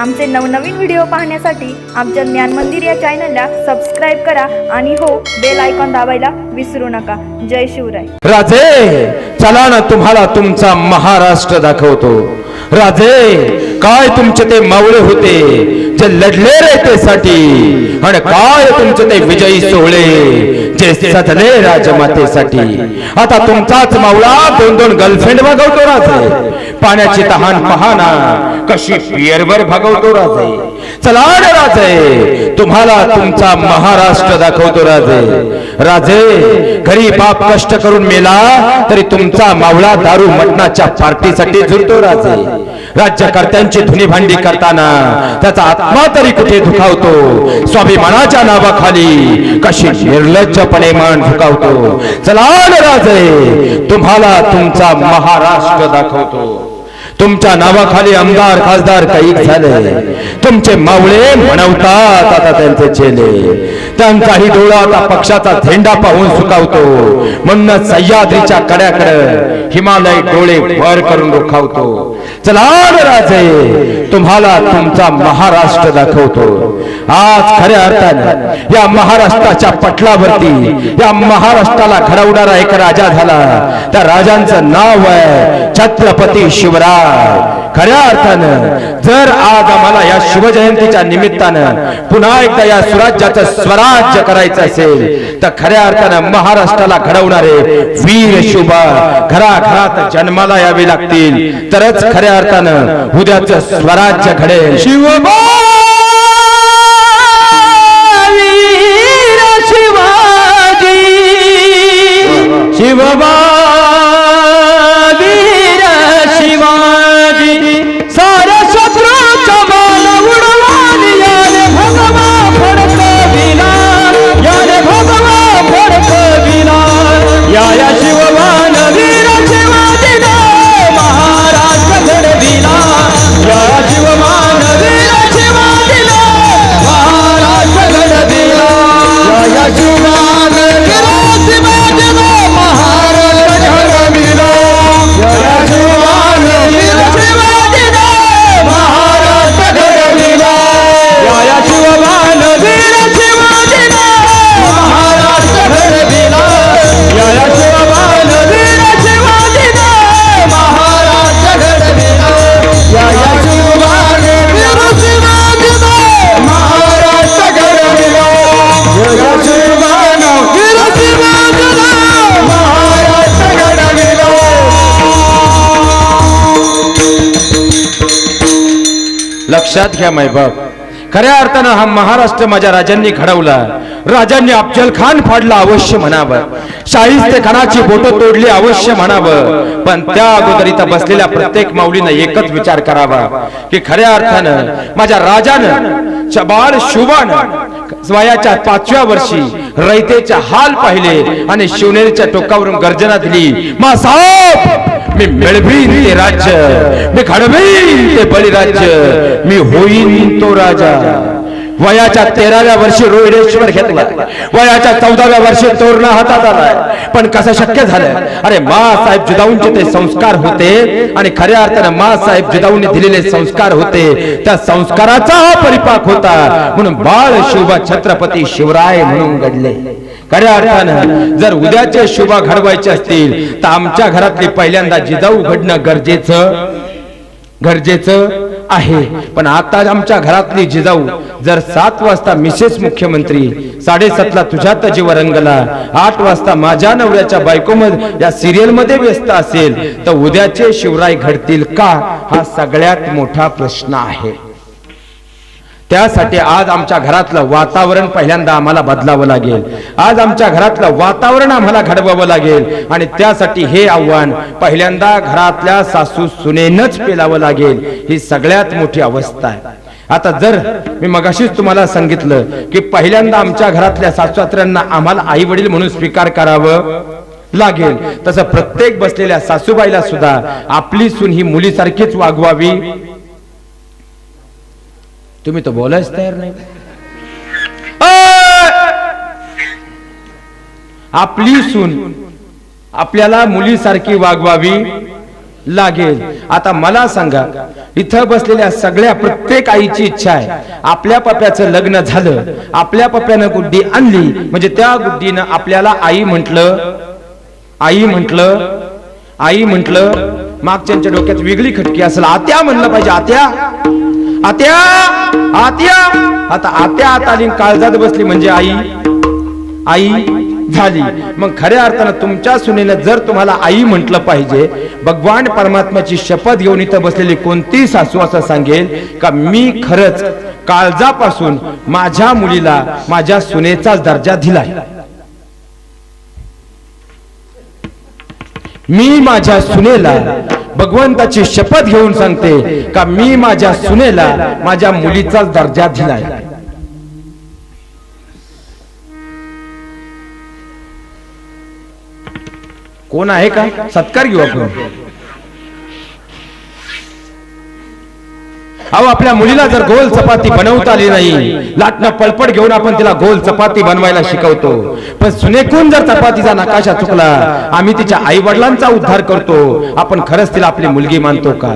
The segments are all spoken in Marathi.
आमचे नवनवीन व्हिडिओ पाहण्यासाठी आमच्या ज्ञान मंदिर या चॅनलला सबस्क्राईब करा आणि हो बेल आयकॉन दाबायला विसरू नका. जय शिवराय. राजे चला ना तुम्हाला तुमचा महाराष्ट्र दाखवतो. राजे काय तुमचे ते मावळे होते जे लढले रयतेसाठी आणि काय तुमचे ते विजयी सोहळे जे सजले राजमातेसाठी. आता तुमचाच मावळा दोन दोन गर्लफ्रेंड भागवतो राजे. पाण्याची तहान पहाना कशी पियरवर भागवतो राजे. चला राजे तुम्हाला तुमचा महाराष्ट्र दाखवतो राजे. राजे घरी बाप कष्ट करून मेला तरी तुमचा मावळा दारू मटणाच्या पार्टीसाठी झुरतो राजे. राज्यकर्त्यांची धुनी भांडी करताना त्याचा आत्मा तरी कुठे दुखावतो. स्वाभिमानाच्या नावाखाली कशी निर्लज्जपणे मान झुकावतो. चला राजे तुम्हाला तुमचा महाराष्ट्र दाखवतो. तुमच्या नावाखाली आमदार खासदार कैक झाले. तुमचे मावळे म्हणवतात आता त्यांचे चेले. त्यांचाही डोळा आता पक्षाचा झेंडा पाहून सुकावतो. म्हणून सह्याद्रीच्या कड्याकडे हिमालय डोळे वर करून रोखावतो. चला राजे तुम्हाला तुमचा महाराष्ट्र दाखवतो. आज खऱ्या अर्थाने या महाराष्ट्राच्या पटलावरती या महाराष्ट्राला घडवणारा एक राजा झाला. त्या राजांचं नाव आहे छत्रपती शिवराय. खऱ्या अर्थानं जर आज आम्हाला या शिवजयंतीच्या निमित्तानं पुन्हा एकदा या सुराज्याचं स्वराज्य करायचं असेल तर खऱ्या अर्थानं महाराष्ट्राला घडवणारे वीर शिवबा घराघरात जन्माला यावे लागतील तरच खऱ्या अर्थानं उद्याचं स्वराज्य घडेल. शिवबा वीर शिवाजी शिवबा लक्षात घ्या मायबाप. खऱ्या अर्थानं हा महाराष्ट्र माझ्या राजांनी घडवला. राजांनी अफजल खान फाडला अवश्य म्हणावं. शाहिस्तेखानाची बोटं तोडली अवश्य म्हणावं. पण त्या अगोदर इथं बसलेल्या प्रत्येक माऊलीनं एकच विचार करावा की खऱ्या अर्थानं माझ्या राजानं चबाळ शुभानं वयाच्या 5व्या वर्षी रयतेचे हाल पाहिले आणि शिवनेरीच्या टोकावरून गर्जना दिली. मासाहेब मी मिळवीन ते राज्य, मी घडवीन ते बळीराज्य, मी होईन तो राजा. वयाच्या 13व्या वर्षी रोहिडेश्वर घेतला. वयाच्या 14व्या वर्षी तोरणा हातात आलाय. पण कसं शक्य झालं? अरे मासाहेब जिजाऊंचे ते संस्कार होते आणि खऱ्या अर्थानं मासाहेब जिजाऊंनी दिलेले संस्कार होते. त्या संस्काराचा हा परिपाक होता म्हणून बाळ शिवबा छत्रपती शिवराय म्हणून घडले. खऱ्या अर्थानं जर उद्याचे शिवबा घडवायचे असतील तर आमच्या घरातली पहिल्यांदा जिजाऊ घडणं गरजेचं आहे. पण आता आमच्या घरातली जिजाऊ जर 7 वाजता मिसेस मुख्यमंत्री, 7:30ला तुझ्यात जीव रंगला, 8 वाजता माझ्या नवऱ्याच्या बायकोमध्ये या सिरियल मध्ये व्यस्त असेल तर उद्याचे शिवराय घडतील का हा सगळ्यात मोठा प्रश्न आहे. त्यासाठी आज आमच्या घरातलं वातावरण पहिल्यांदा आम्हाला बदलावं लागेल. आज आमच्या घरातलं वातावरण आम्हाला घडवावं लागेल आणि त्यासाठी हे आव्हान पहिल्यांदा घरातल्या सासू सुनेनच पेलावं लागेल. ही सगळ्यात मोठी अवस्था आहे. आता जर मी मगाशीच तुम्हाला सांगितलं की पहिल्यांदा आमच्या घरातल्या सासूसासऱ्यांना आम्हाला आई वडील म्हणून स्वीकार करावं लागेल तसं प्रत्येक बसलेल्या सासूबाईला सुद्धा आपली सून ही मुलीसारखीच वागवावी. तुम्ही तो बोलायच तयार नाही. आपली सून आपल्याला मुलीसारखी वागवावी लागेल. आता मला सांगा, इथं बसलेल्या सगळ्या प्रत्येक आईची इच्छा आहे आपल्या पप्याचं लग्न झालं, आपल्या पप्यानं गुड्डी आणली म्हणजे त्या गुड्डीनं आपल्याला आई म्हटलं, आई म्हटलं, आई म्हटलं. मागच्यांच्या डोक्यात वेगळी खटकी असेल, आत्या म्हणलं पाहिजे, आत्या आत्या आत्या. आता आत्या आता आली काळजात बसली म्हणजे आई आई झाली. मग खऱ्या अर्थानं तुमच्या सुनेनं जर तुम्हाला आई म्हटलं पाहिजे, भगवान परमात्म्याची शपथ घेऊन इथं बसलेली कोणती सासू असं सांगेल का मी खरंच काळजापासून माझ्या मुलीला माझ्या सुनेचाच दर्जा दिलाय. मी माझ्या सुनेला भगवंताची शपथ घेऊन सांगते का मी माझ्या सुनेला माझ्या मुलीचाच दर्जा दिलाय. कोण आहे का? सत्कार घेऊ आपण. अहो, आपल्या मुलीला जर गोल चपाती बनवता आली नाही, लाटणं पळपट घेऊन आपण तिला गोल चपाती बनवायला शिकवतो, पण सुनेकून जर चपातीचा नकाशा चुकला आम्ही तिच्या आई वडिलांचा उद्धार करतो. आपण खरंच तिला आपली मुलगी मानतो का?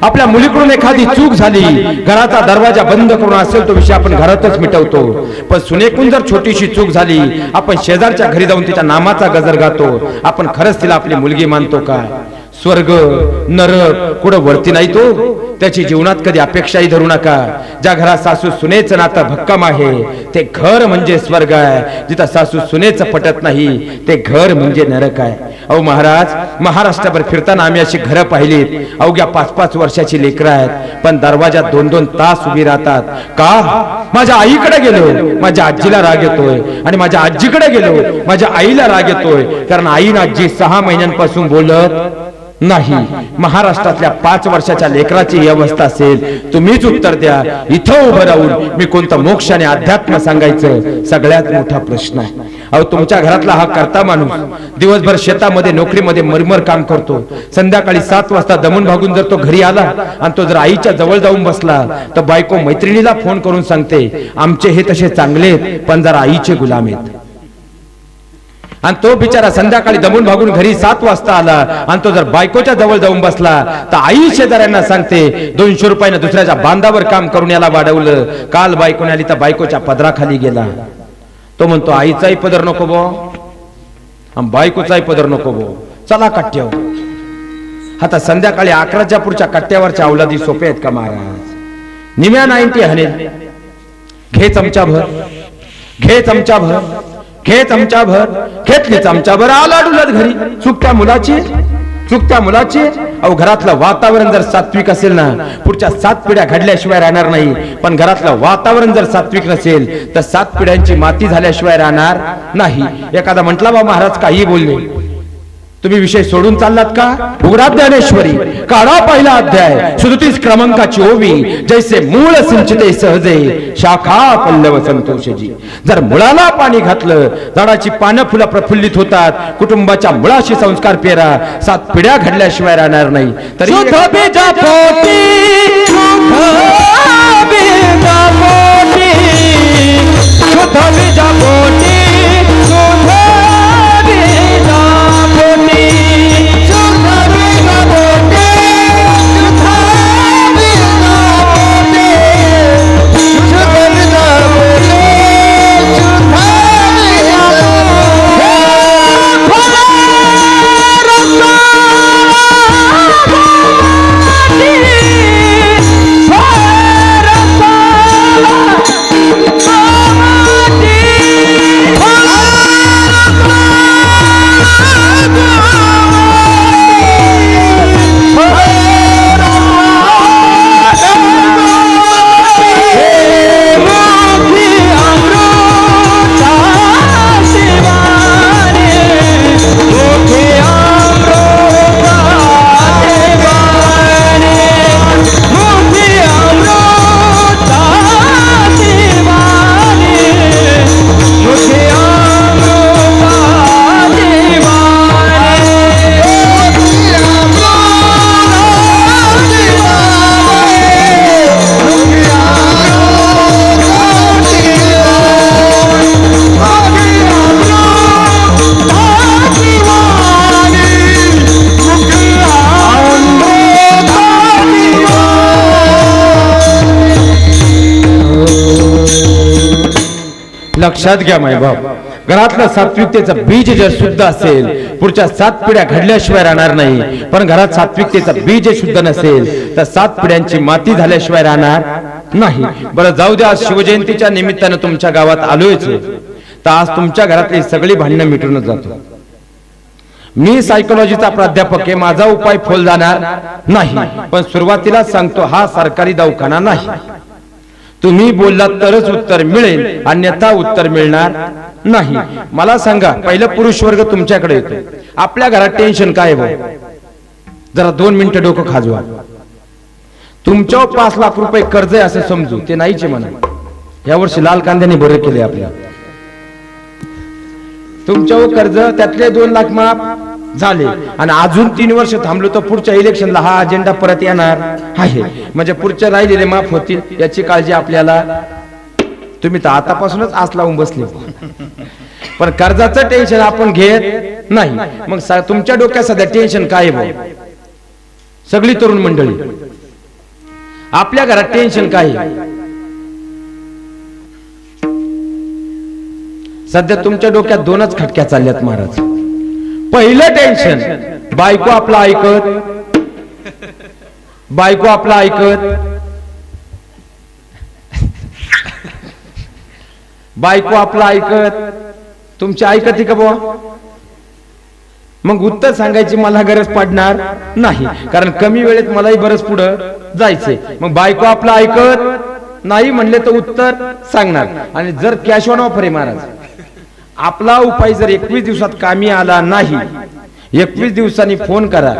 आपल्या मुलीकडून एखादी चूक झाली, घराचा दरवाजा बंद करून असेल तो विषय आपण घरातच मिटवतो, पण सुनेकून जर छोटीशी चूक झाली आपण शेजारच्या घरी जाऊन तिच्या नामाचा गजर गातो. आपण खरंच तिला आपली मुलगी मानतो का? स्वर्ग नरक कुठं वरती नाही तो, त्याची जीवनात कधी अपेक्षाही धरू नका. ज्या घरात सासू सुनेचं नातं भक्कम आहे ते घर म्हणजे स्वर्ग आहे, जिथं सासू सुनेचं पटत नाही ते घर म्हणजे नरक आहे. अहो महाराज, महाराष्ट्रभर फिरताना आम्ही अशी घरं पाहिलीत, अवघ्या 5-5 वर्षाची लेकरं आहेत, पण दरवाजात 2-2 तास उभी राहतात. का? माझ्या आईकडे गेलो माझ्या आजीला राग येतोय, आणि माझ्या आजीकडे गेलो माझ्या आईला राग येतोय, कारण आई आणि आजी 6 महिन्यांपासून बोलत नाही. महाराष्ट्रातल्या 5 वर्षाच्या लेकराची ही अवस्था असेल, तुम्हीच उत्तर द्या. इथं उभं राहून मी कोणतं मोक्ष आणि अध्यात्म सांगायचं सगळ्यात मोठा प्रश्न आहे. अहो, तुमच्या घरातला हा करता माणूस दिवसभर शेतामध्ये नोकरीमध्ये मरमर काम करतो, संध्याकाळी 7 वाजता दमून भागून जर तो घरी आला आणि तो जर आईच्या जवळ जाऊन बसला तर बायको मैत्रिणीला फोन करून सांगते आमचे हे तसे चांगले पण जरा आईचे गुलाम आहेत. आणि तो बिचारा संध्याकाळी दमून भागून घरी 7 वाजता आला आणि तो जर बायकोच्या जवळ जाऊन बसला तर आई शेजाऱ्यांना सांगते 200 रुपयाने दुसऱ्याच्या बांधावर काम करून याला वाढवलं, काल बायकोने आली तर बायकोच्या पदराखाली गेला. तो म्हणतो आईचाही पदर नको बो, बायकोचाही पदर नको बो, चला कट्ट्यावर. आता संध्याकाळी 11च्या पुढच्या कट्ट्यावरच्या अवलादी सोपे आहेत का महाराज? निम्या 90 हनेल. घे चमचाभर, घे चमचाभर, घे चमचाभर, घेतली चमचाभर, आला डुलत घरी. चुकत्या मुलाची. अहो, घरातलं वातावरण जर सात्विक असेल ना, पुढच्या 7 पिढ्या घडल्याशिवाय राहणार नाही. पण घरातलं वातावरण जर सात्विक नसेल तर 7 पिढ्यांची माती झाल्याशिवाय राहणार नाही. एखादा म्हटला बा महाराज काही बोलले, तुम्ही विषय सोडून चाललात का? उघडा ज्ञानेश्वरी, काढा पहिला अध्याय, 37 क्रमांकाची ओवी. जैसे मूळ सिंचिते सहजे, शाखा पल्लव संतोषजी. जर मुळाला पाणी घातलं, झाडाची पानं फुलं प्रफुल्लित होतात. कुटुंबाच्या मुळाशी संस्कार पेरा, 7 पिढ्या घडल्याशिवाय राहणार नाही. तरी लक्षात घ्या मायबाप, घरातलं सात्विकतेचं बीज जर शुद्ध असेल पुढच्या 7 पिढ्या घडल्याशिवाय राहणार नाही. पण घरात सात्विकतेचं बीज शुद्ध नसेल तर 7 पिढ्यांची माती झाल्याशिवाय राहणार नाही. बरं जाऊ द्या, शिवजयंतीच्या निमित्तानं तुमच्या गावात आलोयच तर आज तुमच्या घरातली सगळी भांडणं मिटूनच जातो. मी सायकोलॉजीचा प्राध्यापक आहे, माझा उपाय फोल जाणार नाही. पण सुरुवातीला सांगतो, हा सरकारी दवाखाना नाही. तुम्ही बोललात तरच उत्तर मिळेल, अन्यथा उत्तर मिळणार नाही. मला सांगा, पहिलं पुरुष वर्ग तुमच्याकडे येतो. आपल्या घरात टेन्शन काय आहे? जरा 2 मिनिटं डोकं खाजवा. तुमच्यावर 5 लाख रुपये कर्ज आहे असं समजू, ते नाहीचे म्हणा. यावर्षी लाल कांद्याने बरे केले आपल्या. तुमच्यावर कर्ज, त्यातले 2 लाख माफ झाले आणि अजून 3 वर्ष थांबलो तर पुढच्या इलेक्शनला हा अजेंडा परत येणार आहे. म्हणजे पुढचे राहिलेले माफ होतील याची काळजी आपल्याला. तुम्ही तर आतापासूनच आस लावून बसले. पण कर्जाचं टेन्शन आपण घेत नाही. मग तुमच्या डोक्यात सध्या टेन्शन काय आहे? सगळी तरुण मंडळी, आपल्या घरात टेन्शन काय आहे? सध्या तुमच्या डोक्यात 2च खटक्या चालल्यात महाराज. पहिलं टेन्शन, बायको आपला ऐकत, बायको आपला ऐकत, बायको आपला ऐकत. तुमची ऐकते का बुवा? मग उत्तर सांगायची मला गरज पडणार नाही, कारण कमी वेळेत मलाही बरंच पुढं जायचंय. मग बायको आपला ऐकत नाही म्हणले तर उत्तर सांगणार. आणि जर कॅश ऑन ऑफर आहे महाराज, आपला उपाय जर 21 दिवसात कामी आला नाही, 21 दिवसांनी फोन करा,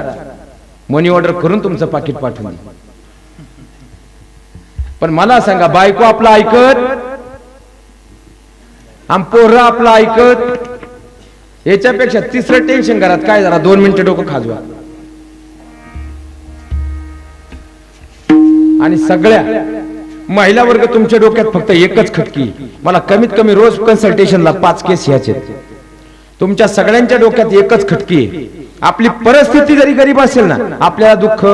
मनी ऑर्डर करून तुमचं पाकिट पाठवून. पण मला सांगा, बायको आपला ऐकत, पोरं आपला ऐकत, याच्यापेक्षा तिसरं टेन्शन घरात काय? जरा 2 मिनिटं डोकं खाजवा. आणि सगळ्या महिला वर्ग तुमच्या डोक्यात फक्त एकच खटकी, मला कमीत कमी रोज कन्सल्टेशनला 5 केस याचे. तुमच्या सगळ्यांच्या डोक्यात एकच खटकी, आपली परिस्थिती जरी गरीब असेल ना, आपल्याला दुःख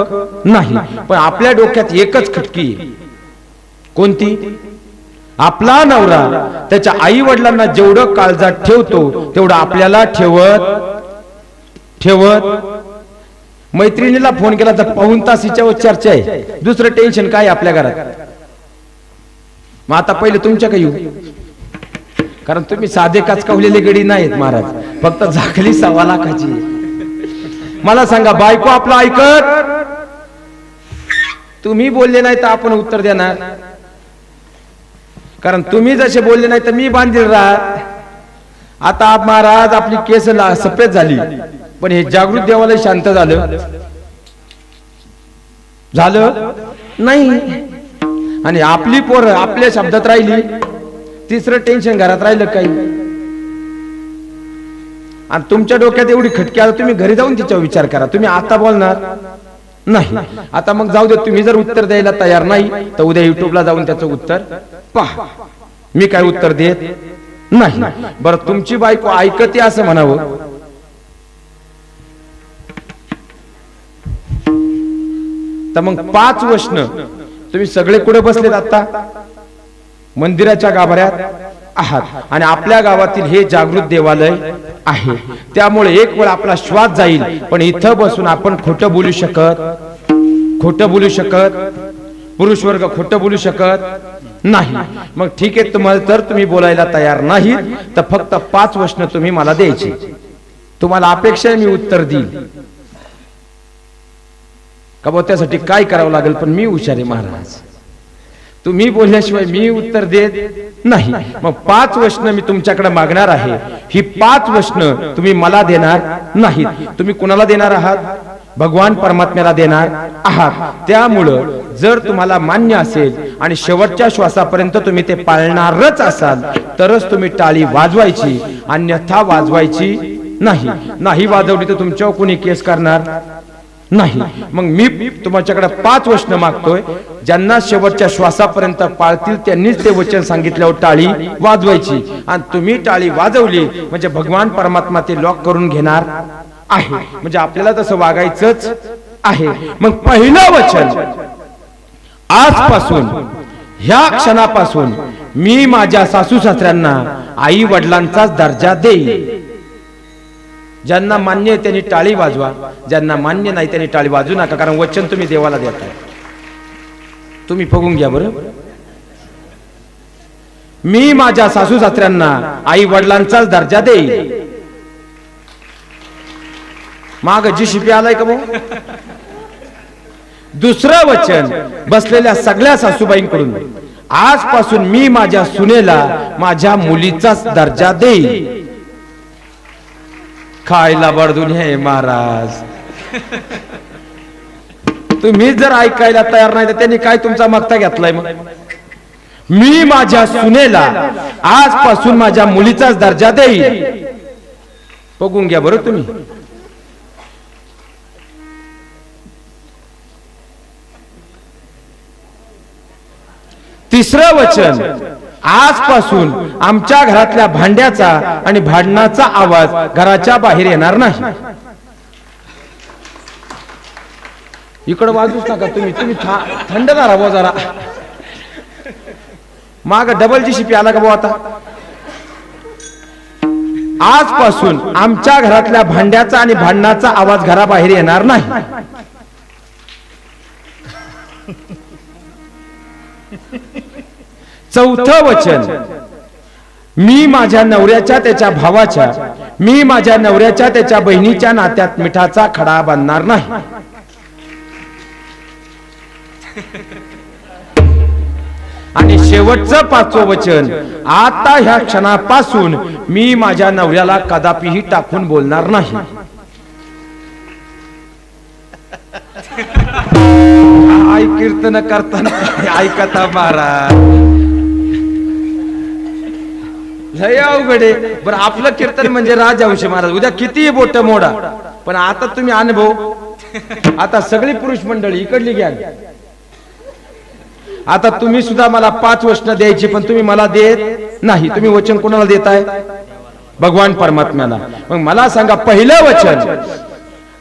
नाही, पण आपल्या डोक्यात एकच खटकी. कोणती? आपला नवरा त्याच्या आई वडिलांना जेवढं काळजात ठेवतो तेवढं आपल्याला ठेवत ठेवत. मैत्रिणीला फोन केला तर पाऊण तास हिच्यावर चर्चा आहे. दुसरं टेन्शन काय आपल्या घरात? मग आता पहिले तुमच्या काही येऊ, कारण तुम्ही साधे काचकावलेले गडी नाहीत महाराज, फक्त झाकली 1.25 लाखाची. मला सांगा, बायको आपला ऐकत, तुम्ही बोलले नाही तर आपण उत्तर देणार, कारण तुम्ही जसे बोलले नाही तर मी बांधील राहत. आता महाराज आपली केस सफेद झाली, पण हे जागृत देवाला शांत झालं नाही. आणि आपली पोरं आपल्या शब्दात राहिली. तिसरं टेन्शन घरात राहिलं काही. आणि तुमच्या डोक्यात एवढी खटकी आली, तुम्ही घरी जाऊन तिच्यावर विचार करा. तुम्ही आता बोलणार नाही. आता मग जाऊ दे, तुम्ही जर उत्तर द्यायला तयार नाही तर उद्या युट्यूबला जाऊन त्याचं उत्तर पहा. मी काय उत्तर देत नाही. बरं, तुमची बायको ऐकते असं म्हणावं, तर मग 5 वचन तुम्ही सगळे कुठे बसलेत? आता मंदिराच्या गाभाऱ्यात आहात. आणि आपल्या गावातील हे जागृत देवालय आहे, त्यामुळे एक वेळ आपला श्वास जाईल, पण इथं बसून आपण खोटं बोलू शकत, पुरुष वर्ग खोटं बोलू शकत नाही. मग ठीक आहे, तुम्हाला तर तुम्ही बोलायला तयार नाही तर फक्त 5 वचन तुम्ही मला द्यायची. तुम्हाला अपेक्षा आहे मी उत्तर देईल का? बघ, त्यासाठी काय करावं लागेल, पण मी हुशार आहे महाराज. तुम्ही बोलल्याशिवाय मी उत्तर देत नाही. मग 5 वचन मी तुमच्याकडे मागणार आहे. ही 5 वचन तुम्ही मला देणार नाहीत. तुम्ही कुणाला देणार आहात? भगवान परमात्म्याला देणार आहात. त्यामुळं जर तुम्हाला मान्य असेल आणि शेवटच्या श्वासापर्यंत तुम्ही ते पाळणारच असाल तरच तुम्ही टाळी वाजवायची, अन्यथा वाजवायची नाही वाजवली तर तुमच्यावर कोणी केस करणार नाही. मग मी तुमच्याकडे 5 वचन मागतोय. ज्यांना शेवटच्या श्वासापर्यंत पाळतील त्यांनीच ते वचन सांगितल्यावर टाळी वाजवायची. आणि तुम्ही टाळी वाजवली म्हणजे भगवान परमात्मा ते लॉक करून घेणार आहे. म्हणजे आपल्याला तसं वागायचंच आहे. मग पहिलं वचन, आजपासून ह्या क्षणापासून मी माझ्या सासू सासऱ्यांना आई वडिलांचाच दर्जा देईल. ज्यांना मान्य आहे त्यांनी टाळी वाजवा, ज्यांना मान्य नाही त्यांनी टाळी वाजू नका, कारण वचन तुम्ही देवाला देताय. तुम्ही फुगून घ्या बरं. मी माझ्या सासू सासऱ्यांना आई वडिलांचाच दर्जा देईल. माग जीसीपी आलाय का भाऊ? दुसरं वचन बसलेल्या सगळ्या सासूबाईंकडून, आजपासून मी माझ्या सुनेला माझ्या मुलीचाच दर्जा देईल. खायला बडदून हे महाराज, तुम्ही जर ऐकायला तयार नाही तर त्यांनी काय तुमचा मागता घेतलाय? मग मी माझ्या सुनेला आजपासून माझ्या मुलीचाच दर्जा देईल. बघून घ्या बरं तुम्ही. तिसरं वचन, आजपासून आमच्या घरातल्या भांड्याचा आणि भांडणाचा आवाज घराच्या बाहेर येणार नाही. इकडे वाजूच नका तुम्ही, तुम्ही थंड धरा भाऊ जरा. माग डबल जीसीपी आला का भाऊ? आता आजपासून आमच्या घरातल्या भांड्याचा आणि भांडणाचा आवाज घराबाहेर येणार नाही. चौथं वचन, मी माझ्या नवऱ्याच्या त्याच्या भावाच्या, मी माझ्या नवऱ्याच्या त्याच्या बहिणीच्या नात्यात मिठाचा खडा बांधणार नाही. आणि शेवटचं पाचवं वचन, आता ह्या क्षणापासून मी माझ्या नवऱ्याला कदापिही टाकून बोलणार नाही. आई कीर्तन करताना ऐकता महाराज, लय अवघडे. बरं, आपलं कीर्तन म्हणजे राजवंश महाराज, उद्या किती बोट मोडा. पण आता तुम्ही अनुभव, आता सगळी पुरुष मंडळी इकडली घ्या. आता तुम्ही सुद्धा मला 5 वचन द्यायची, पण तुम्ही मला देत नाही. तुम्ही वचन कोणाला देताय? भगवान परमात्म्याला. मग मला सांगा, पहिलं वचन,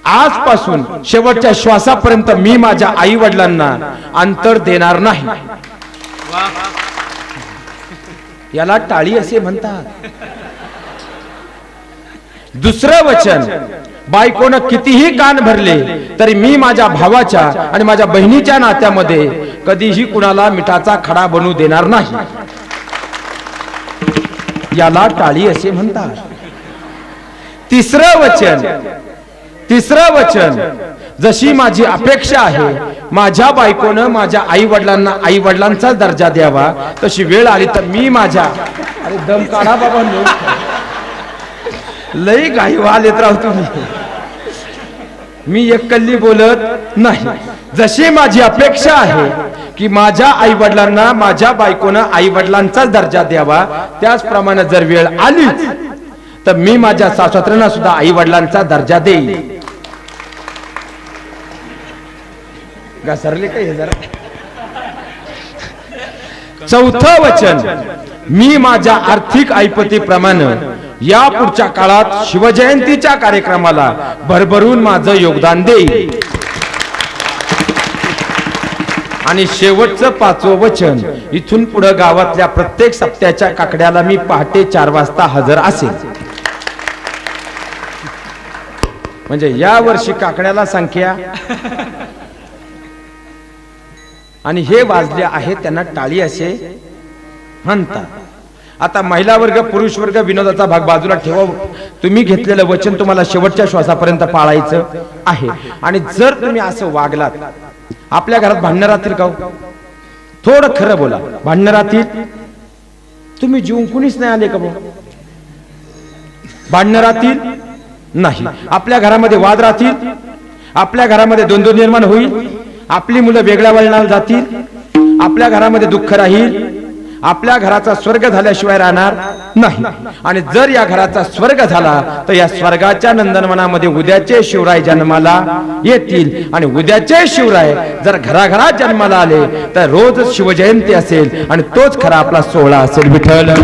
आजपासून शेवटच्या श्वासापर्यंत मी माझ्या आई वडिलांना अंतर देणार नाही. याला टाळी असे म्हणतात. दुसरं वचन, बायकोनं कितीही कान भरले तरी मी माझ्या भावाच्या आणि माझ्या बहिणीच्या नात्यामध्ये कधीही कुणाला मिठाचा खडा बनवू देणार नाही. याला टाळी असे म्हणतात. तिसरं वचन, जशी माझी अपेक्षा आहे माझ्या बायकोनं माझ्या आई वडिलांना आई वडिलांचा दर्जा द्यावा, तशी वेळ आली तर मी माझ्या, अरे दम काढा बाबा, लई घाई वालेत राव तुम्ही. मी एकल्ली बोलत नाही. जशी माझी अपेक्षा आहे की माझ्या आई वडिलांना माझ्या बायकोनं आई वडिलांचा दर्जा द्यावा, त्याचप्रमाणे जर वेळ आली तर मी माझ्या सासऱ्यांना सुद्धा आई वडिलांचा दर्जा देईल. घसरले काय हे जरा. चौथं वचन, मी माझ्या आर्थिक ऐपतीप्रमाणे या पुढच्या काळात शिवजयंतीच्या कार्यक्रमाला भरभरून माझं योगदान देईल. आणि शेवटचं 5वं वचन, इथून पुढे गावातल्या प्रत्येक सप्त्याच्या काकड्याला मी पहाटे 4 वाजता हजर असेल. म्हणजे या वर्षी काकड्याला संख्या, आणि हे वाजले आहे त्यांना टाळी असे म्हणतात. आता महिला वर्ग पुरुष वर्ग विनोदाचा भाग बाजूला ठेवा. तुम्ही घेतलेलं वचन तुम्हाला शेवटच्या श्वासापर्यंत पाळायचं आहे. आणि जर तुम्ही असं वागलात, आपल्या घरात भांडणं राहतील का? थोडं खरं बोला, भांडणं राहतील? तुम्ही जीवन कुणीच नाही आले का? भांडणं राहतील? नाही. आपल्या घरामध्ये वाद राहतील? आपल्या घरामध्ये द्वंद्व निर्माण होईल? आपली मुलं वेगळ्या वळणाला जातील? आपल्या घरामध्ये दुःख राहील? आपल्या घराचा स्वर्ग झाल्याशिवाय राहणार नाही. आणि जर या घराचा स्वर्ग झाला तर या स्वर्गाच्या नंदनवनामध्ये उद्याचे शिवराय जन्माला येतील. आणि उद्याचे शिवराय जर घराघरात जन्माला आले तर रोज शिवजयंती असेल आणि तोच खरा आपला सोहळा असेल. विठ्ठल.